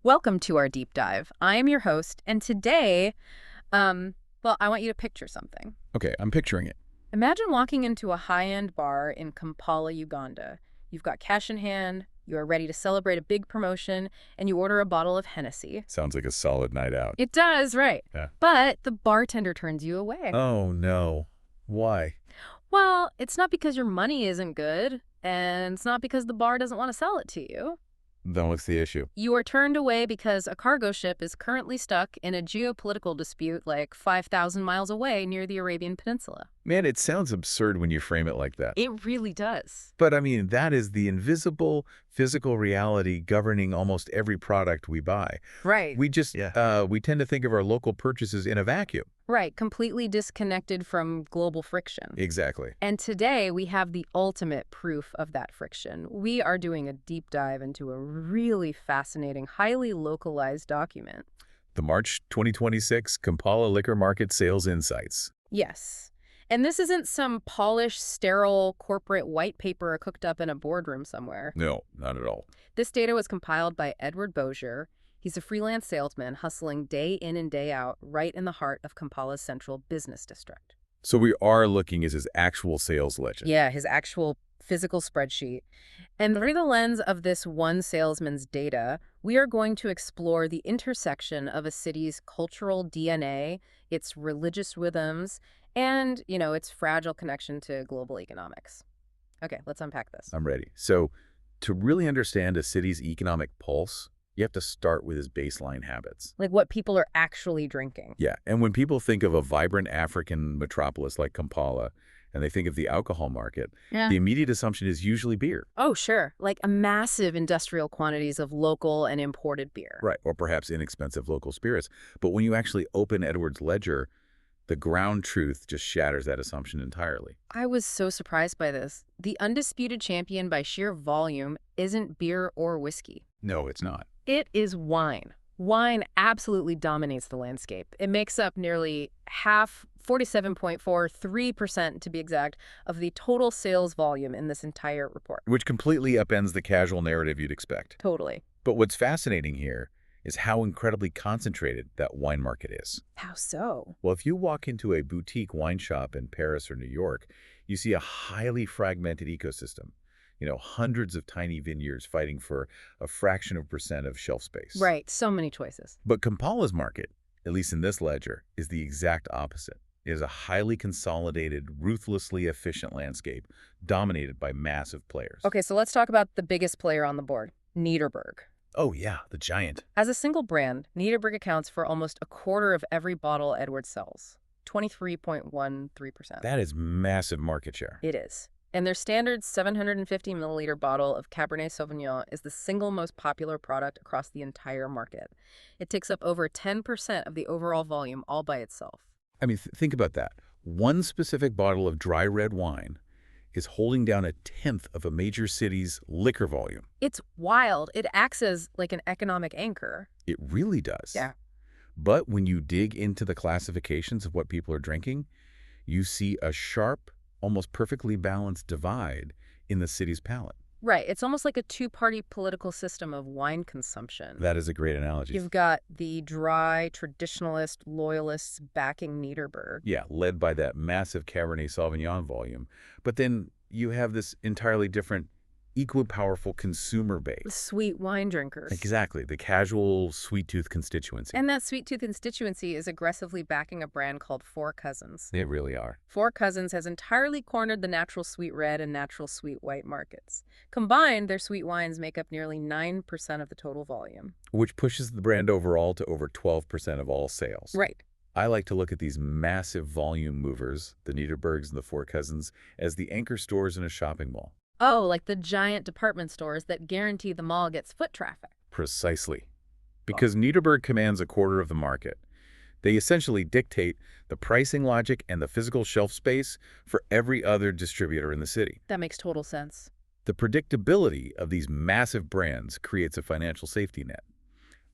Welcome to our deep dive. I am your host, and today, I want you to picture something. Okay, I'm picturing it. Imagine walking into a high-end bar in Kampala, Uganda. You've got cash in hand, you are ready to celebrate a big promotion, and you order a bottle of Hennessy. Sounds like a solid night out. It does, right? Yeah. But the bartender turns you away. Oh, no. Why? Well, it's not because your money isn't good, and it's not because the bar doesn't want to sell it to you. Then what's the issue? You are turned away because a cargo ship is currently stuck in a geopolitical dispute like 5,000 miles away near the Arabian Peninsula. Man, it sounds absurd when you frame it like that. It really does. But I mean, that is the invisible, physical reality governing almost every product we buy. Right. We tend to think of our local purchases in a vacuum. Right, completely disconnected from global friction. Exactly. And today we have the ultimate proof of that friction. We are doing a deep dive into a really fascinating, highly localized document. The March 2026 Kampala Liquor Market Sales Insights. Yes. And this isn't some polished, sterile corporate white paper cooked up in a boardroom somewhere. No, not at all. This data was compiled by Edward Bozier. He's a freelance salesman hustling day in and day out right in the heart of Kampala's central business district. So we are looking at his actual sales legend. Yeah, his actual physical spreadsheet. And through the lens of this one salesman's data, we are going to explore the intersection of a city's cultural DNA, its religious rhythms, and, its fragile connection to global economics. Okay, let's unpack this. I'm ready. So to really understand a city's economic pulse, you have to start with its baseline habits. Like what people are actually drinking. Yeah, and when people think of a vibrant African metropolis like Kampala, and they think of the alcohol market, the immediate assumption is usually beer. Oh, sure. Like a massive industrial quantities of local and imported beer. Right, or perhaps inexpensive local spirits. But when you actually open Edward's ledger, the ground truth just shatters that assumption entirely. I was so surprised by this. The undisputed champion by sheer volume isn't beer or whiskey. No, it's not. It is wine. Wine absolutely dominates the landscape. It makes up nearly half, 47.43% to be exact, of the total sales volume in this entire report. Which completely upends the casual narrative you'd expect. Totally. But what's fascinating here is how incredibly concentrated that wine market is. How so? Well, if you walk into a boutique wine shop in Paris or New York, you see a highly fragmented ecosystem. Hundreds of tiny vineyards fighting for a fraction of percent of shelf space. Right, so many choices. But Kampala's market, at least in this ledger, is the exact opposite. It is a highly consolidated, ruthlessly efficient landscape dominated by massive players. Okay, so let's talk about the biggest player on the board, Niederberg. Oh yeah, the giant. As a single brand, Niederberg accounts for almost a quarter of every bottle Edward sells, 23.13%. That is massive market share. It is. And their standard 750 milliliter bottle of Cabernet Sauvignon is the single most popular product across the entire market. It takes up over 10% of the overall volume all by itself. I mean, think about that. One specific bottle of dry red wine is holding down 1/10 of a major city's liquor volume. It's wild. It acts as like an economic anchor. It really does. Yeah. But when you dig into the classifications of what people are drinking, you see a sharp, almost perfectly balanced divide in the city's palate. Right. It's almost like a two-party political system of wine consumption. That is a great analogy. You've got the dry, traditionalist loyalists backing Niederberg. Yeah, led by that massive Cabernet Sauvignon volume. But then you have this entirely different, equally powerful consumer base. Sweet wine drinkers. Exactly, the casual sweet tooth constituency. And that sweet tooth constituency is aggressively backing a brand called Four Cousins. They really are. Four Cousins has entirely cornered the natural sweet red and natural sweet white markets. Combined, their sweet wines make up nearly 9% of the total volume. Which pushes the brand overall to over 12% of all sales. Right. I like to look at these massive volume movers, the Niederbergs and the Four Cousins, as the anchor stores in a shopping mall. Oh, like the giant department stores that guarantee the mall gets foot traffic. Precisely. Because Niederberg commands a quarter of the market. They essentially dictate the pricing logic and the physical shelf space for every other distributor in the city. That makes total sense. The predictability of these massive brands creates a financial safety net.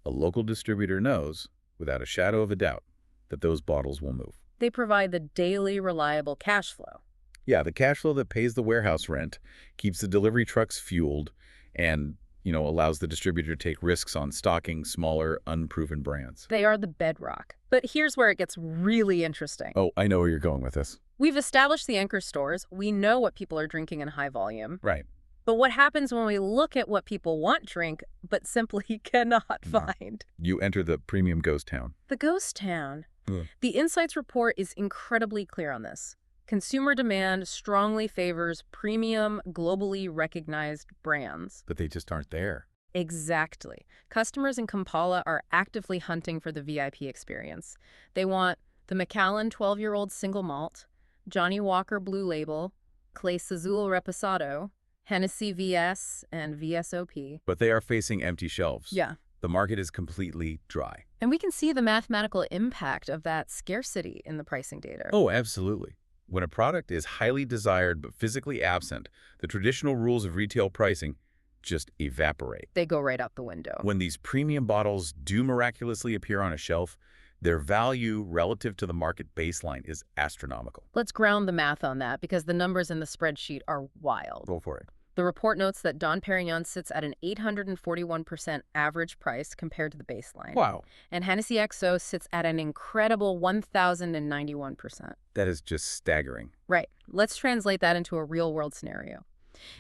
A local distributor knows, without a shadow of a doubt, that those bottles will move. They provide the daily, reliable cash flow. Yeah, the cash flow that pays the warehouse rent, keeps the delivery trucks fueled, and allows the distributor to take risks on stocking smaller, unproven brands. They are the bedrock. But here's where it gets really interesting. Oh, I know where you're going with this. We've established the anchor stores. We know what people are drinking in high volume. Right. But what happens when we look at what people want drink but simply cannot find? You enter the premium ghost town. The ghost town. Ugh. The Insights report is incredibly clear on this. Consumer demand strongly favors premium, globally recognized brands. But they just aren't there. Exactly. Customers in Kampala are actively hunting for the VIP experience. They want the Macallan 12-year-old single malt, Johnny Walker Blue Label, Clase Azul Reposado, Hennessy VS, and VSOP. But they are facing empty shelves. Yeah. The market is completely dry. And we can see the mathematical impact of that scarcity in the pricing data. Oh, absolutely. When a product is highly desired but physically absent, the traditional rules of retail pricing just evaporate. They go right out the window. When these premium bottles do miraculously appear on a shelf, their value relative to the market baseline is astronomical. Let's ground the math on that because the numbers in the spreadsheet are wild. Go for it. The report notes that Dom Perignon sits at an 841% average price compared to the baseline. Wow. And Hennessy XO sits at an incredible 1,091%. That is just staggering. Right. Let's translate that into a real-world scenario.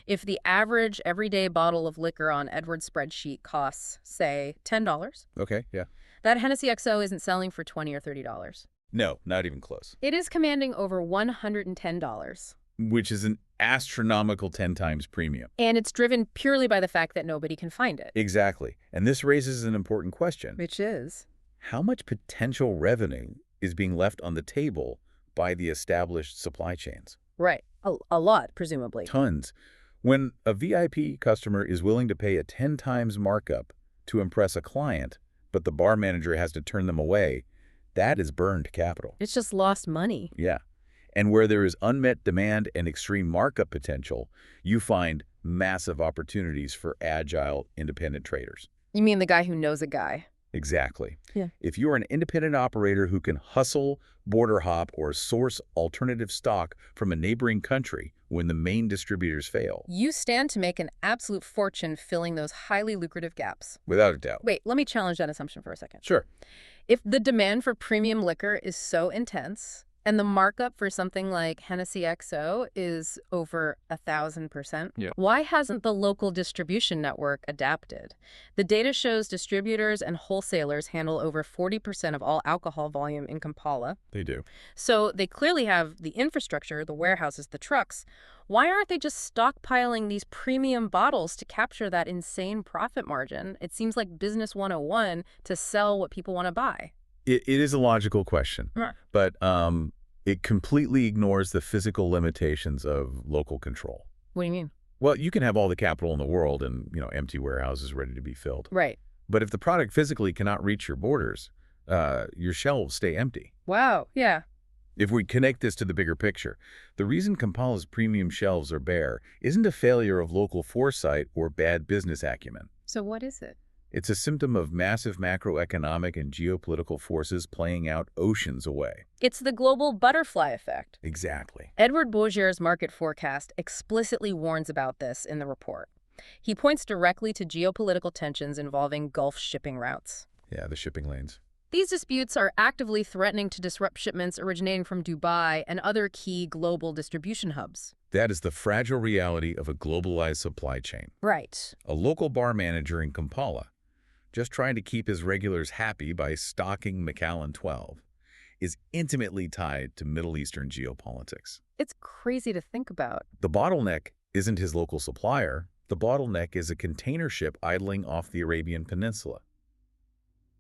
If the average everyday bottle of liquor on Edward's spreadsheet costs, say, $10, Okay, yeah. that Hennessy XO isn't selling for $20 or $30. No, not even close. It is commanding over $110. Which is an astronomical 10 times premium. And it's driven purely by the fact that nobody can find it. Exactly. And this raises an important question. Which is? How much potential revenue is being left on the table by the established supply chains? Right. A lot, presumably. Tons. When a VIP customer is willing to pay a 10 times markup to impress a client, but the bar manager has to turn them away, that is burned capital. It's just lost money. Yeah. And where there is unmet demand and extreme markup potential, you find massive opportunities for agile, independent traders. You mean the guy who knows a guy? Exactly. Yeah. If you're an independent operator who can hustle, border hop, or source alternative stock from a neighboring country when the main distributors fail. You stand to make an absolute fortune filling those highly lucrative gaps. Without a doubt. Wait, let me challenge that assumption for a second. Sure. If the demand for premium liquor is so intense, and the markup for something like Hennessy XO is over 1,000%. Yeah. Why hasn't the local distribution network adapted? The data shows distributors and wholesalers handle over 40% of all alcohol volume in Kampala. They do. So they clearly have the infrastructure, the warehouses, the trucks. Why aren't they just stockpiling these premium bottles to capture that insane profit margin? It seems like business 101 to sell what people want to buy. It is a logical question, but it completely ignores the physical limitations of local control. What do you mean? Well, you can have all the capital in the world and, empty warehouses ready to be filled. Right. But if the product physically cannot reach your borders, your shelves stay empty. Wow, yeah. If we connect this to the bigger picture, the reason Kampala's premium shelves are bare isn't a failure of local foresight or bad business acumen. So what is it? It's a symptom of massive macroeconomic and geopolitical forces playing out oceans away. It's the global butterfly effect. Exactly. Edward Bourgier's market forecast explicitly warns about this in the report. He points directly to geopolitical tensions involving Gulf shipping routes. Yeah, the shipping lanes. These disputes are actively threatening to disrupt shipments originating from Dubai and other key global distribution hubs. That is the fragile reality of a globalized supply chain. Right. A local bar manager in Kampala, just trying to keep his regulars happy by stocking Macallan 12, is intimately tied to Middle Eastern geopolitics. It's crazy to think about. The bottleneck isn't his local supplier. The bottleneck is a container ship idling off the Arabian Peninsula.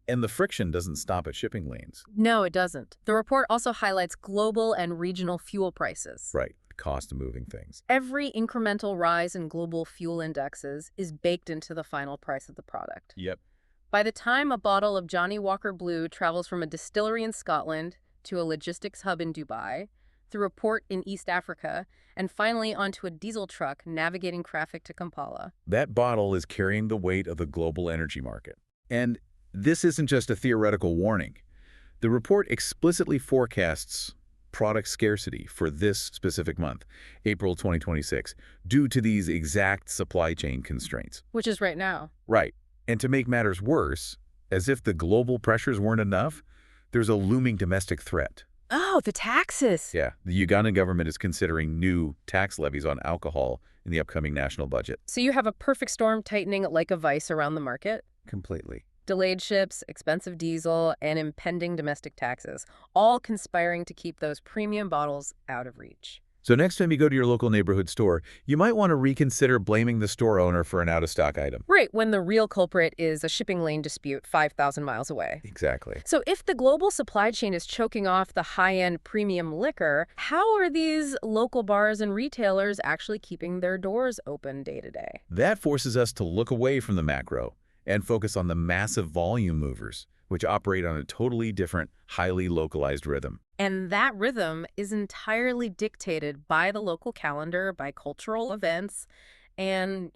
And the friction doesn't stop at shipping lanes. No, it doesn't. The report also highlights global and regional fuel prices. Right, the cost of moving things. Every incremental rise in global fuel indexes is baked into the final price of the product. Yep. By the time a bottle of Johnny Walker Blue travels from a distillery in Scotland to a logistics hub in Dubai, through a port in East Africa, and finally onto a diesel truck navigating traffic to Kampala. That bottle is carrying the weight of the global energy market. And this isn't just a theoretical warning. The report explicitly forecasts product scarcity for this specific month, April 2026, due to these exact supply chain constraints. Which is right now. Right. And to make matters worse, as if the global pressures weren't enough, there's a looming domestic threat. Oh, the taxes. Yeah, the Ugandan government is considering new tax levies on alcohol in the upcoming national budget. So you have a perfect storm tightening like a vice around the market. Completely. Delayed ships, expensive diesel, and impending domestic taxes, all conspiring to keep those premium bottles out of reach. So next time you go to your local neighborhood store, you might want to reconsider blaming the store owner for an out-of-stock item. Right, when the real culprit is a shipping lane dispute 5,000 miles away. Exactly. So if the global supply chain is choking off the high-end premium liquor, how are these local bars and retailers actually keeping their doors open day to day? That forces us to look away from the macro and focus on the massive volume movers, which operate on a totally different, highly localized rhythm. And that rhythm is entirely dictated by the local calendar, by cultural events, and,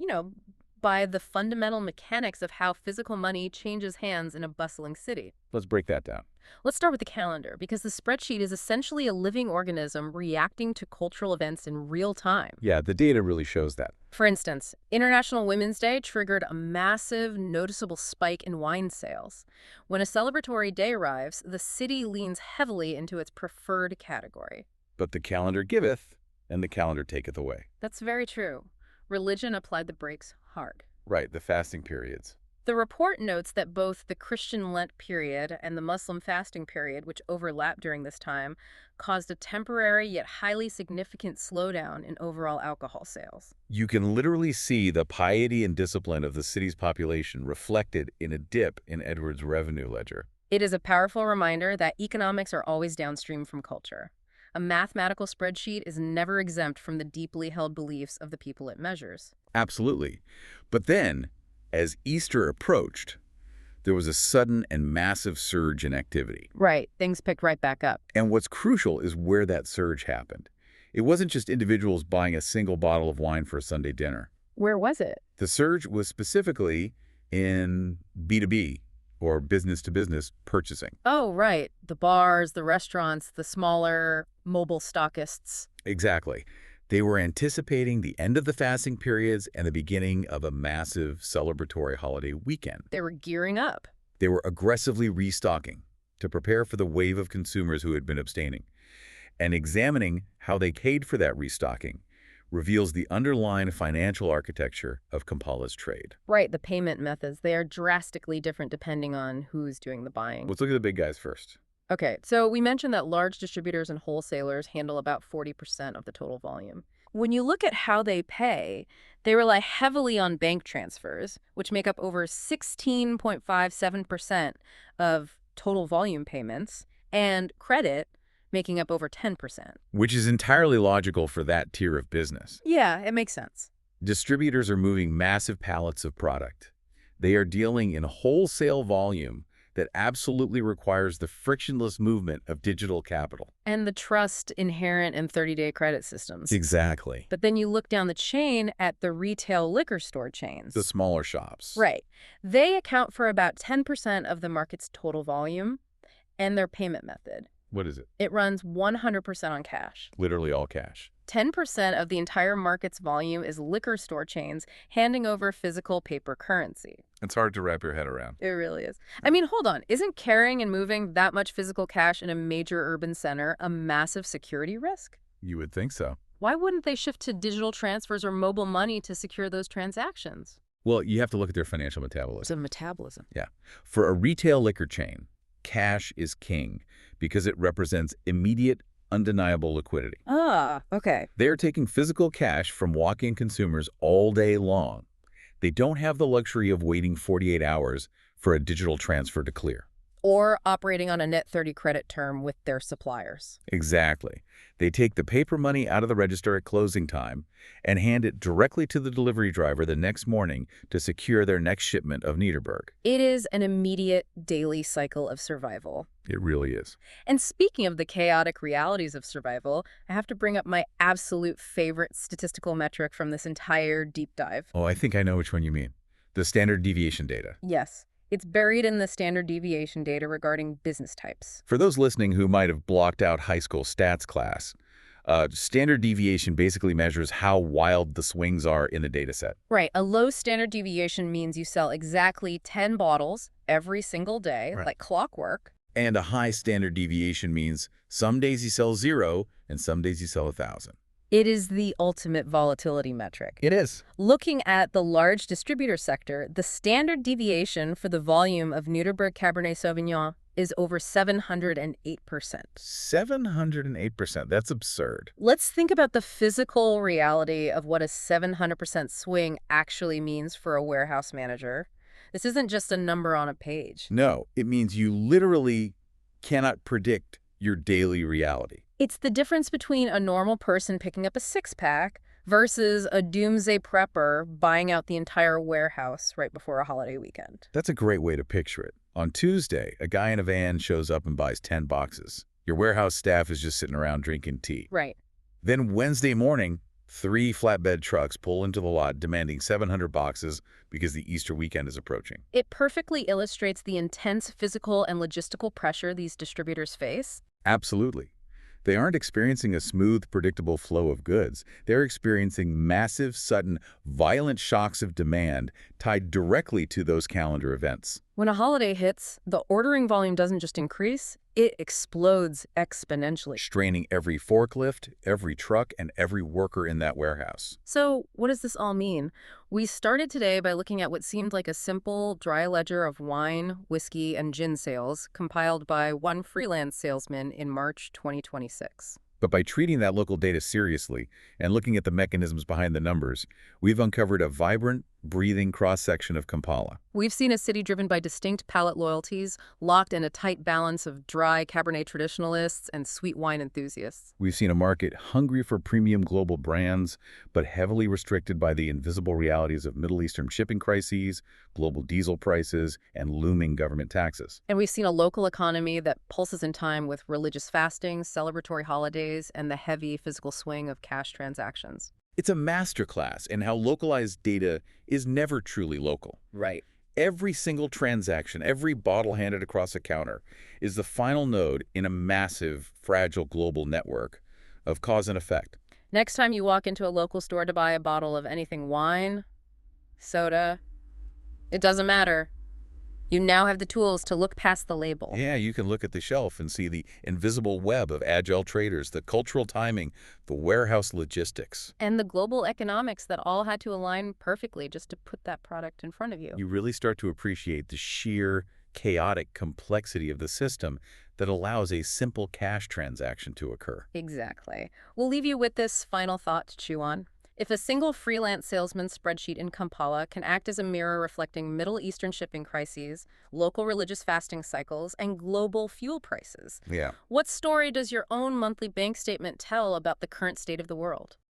by the fundamental mechanics of how physical money changes hands in a bustling city. Let's break that down. Let's start with the calendar, because the spreadsheet is essentially a living organism reacting to cultural events in real time. Yeah, the data really shows that. For instance, International Women's Day triggered a massive, noticeable spike in wine sales. When a celebratory day arrives, the city leans heavily into its preferred category. But the calendar giveth, and the calendar taketh away. That's very true. Religion applied the brakes hard. Right, the fasting periods. The report notes that both the Christian Lent period and the Muslim fasting period, which overlapped during this time, caused a temporary yet highly significant slowdown in overall alcohol sales. You can literally see the piety and discipline of the city's population reflected in a dip in Edwards' revenue ledger. It is a powerful reminder that economics are always downstream from culture. A mathematical spreadsheet is never exempt from the deeply held beliefs of the people it measures. Absolutely. But then, as Easter approached, there was a sudden and massive surge in activity. Right, things picked right back up. And what's crucial is where that surge happened. It wasn't just individuals buying a single bottle of wine for a Sunday dinner. Where was it? The surge was specifically in B2B, or business-to-business purchasing. Oh, right. The bars, the restaurants, the smaller mobile stockists. Exactly. They were anticipating the end of the fasting periods and the beginning of a massive celebratory holiday weekend. They were gearing up. They were aggressively restocking to prepare for the wave of consumers who had been abstaining. And examining how they paid for that restocking reveals the underlying financial architecture of Kampala's trade. Right, the payment methods. They are drastically different depending on who's doing the buying. Let's look at the big guys first. Okay, so we mentioned that large distributors and wholesalers handle about 40% of the total volume. When you look at how they pay, they rely heavily on bank transfers, which make up over 16.57% of total volume payments, and credit, making up over 10%. Which is entirely logical for that tier of business. Yeah, it makes sense. Distributors are moving massive pallets of product. They are dealing in wholesale volume that absolutely requires the frictionless movement of digital capital. And the trust inherent in 30-day credit systems. Exactly. But then you look down the chain at the retail liquor store chains. The smaller shops. Right. They account for about 10% of the market's total volume and their payment method. What is it? It runs 100% on cash. Literally all cash. 10% of the entire market's volume is liquor store chains handing over physical paper currency. It's hard to wrap your head around. It really is. I mean, hold on. Isn't carrying and moving that much physical cash in a major urban center a massive security risk? You would think so. Why wouldn't they shift to digital transfers or mobile money to secure those transactions? Well, you have to look at their financial metabolism. It's a metabolism. Yeah. For a retail liquor chain, cash is king because it represents immediate, undeniable liquidity. Ah, okay. They are taking physical cash from walk-in consumers all day long. They don't have the luxury of waiting 48 hours for a digital transfer to clear. Or operating on a net 30 credit term with their suppliers. Exactly. They take the paper money out of the register at closing time and hand it directly to the delivery driver the next morning to secure their next shipment of Niederberg. It is an immediate daily cycle of survival. It really is. And speaking of the chaotic realities of survival, I have to bring up my absolute favorite statistical metric from this entire deep dive. Oh, I think I know which one you mean. The standard deviation data. Yes. It's buried in the standard deviation data regarding business types. For those listening who might have blocked out high school stats class, standard deviation basically measures how wild the swings are in a data set. Right. A low standard deviation means you sell exactly 10 bottles every single day, Right. like clockwork. And a high standard deviation means some days you sell 0 and some days you sell 1,000. It is the ultimate volatility metric. It is. Looking at the large distributor sector, the standard deviation for the volume of Nuremberg Cabernet Sauvignon is over 708%. 708%. That's absurd. Let's think about the physical reality of what a 700% swing actually means for a warehouse manager. This isn't just a number on a page. No, it means you literally cannot predict your daily reality. It's the difference between a normal person picking up a six-pack versus a doomsday prepper buying out the entire warehouse right before a holiday weekend. That's a great way to picture it. On Tuesday, a guy in a van shows up and buys 10 boxes. Your warehouse staff is just sitting around drinking tea. Right. Then Wednesday morning, 3 flatbed trucks pull into the lot demanding 700 boxes because the Easter weekend is approaching. It perfectly illustrates the intense physical and logistical pressure these distributors face. Absolutely. They aren't experiencing a smooth, predictable flow of goods. They're experiencing massive, sudden, violent shocks of demand tied directly to those calendar events. When a holiday hits, the ordering volume doesn't just increase, it explodes exponentially. Straining every forklift, every truck, and every worker in that warehouse. So what does this all mean? We started today by looking at what seemed like a simple, dry ledger of wine, whiskey, and gin sales compiled by one freelance salesman in March 2026. But by treating that local data seriously and looking at the mechanisms behind the numbers, we've uncovered a vibrant, breathing cross-section of Kampala. We've seen a city driven by distinct palate loyalties, locked in a tight balance of dry Cabernet traditionalists and sweet wine enthusiasts. We've seen a market hungry for premium global brands, but heavily restricted by the invisible realities of Middle Eastern shipping crises, global diesel prices, and looming government taxes. And we've seen a local economy that pulses in time with religious fasting, celebratory holidays, and the heavy physical swing of cash transactions. It's a masterclass in how localized data is never truly local. Right. Every single transaction, every bottle handed across a counter is the final node in a massive, fragile global network of cause and effect. Next time you walk into a local store to buy a bottle of anything wine, soda, it doesn't matter. You now have the tools to look past the label. Yeah, you can look at the shelf and see the invisible web of agile traders, the cultural timing, the warehouse logistics. And the global economics that all had to align perfectly just to put that product in front of you. You really start to appreciate the sheer, chaotic complexity of the system that allows a simple cash transaction to occur. Exactly. We'll leave you with this final thought to chew on. If a single freelance salesman's spreadsheet in Kampala can act as a mirror reflecting Middle Eastern shipping crises, local religious fasting cycles, and global fuel prices, Yeah. what story does your own monthly bank statement tell about the current state of the world?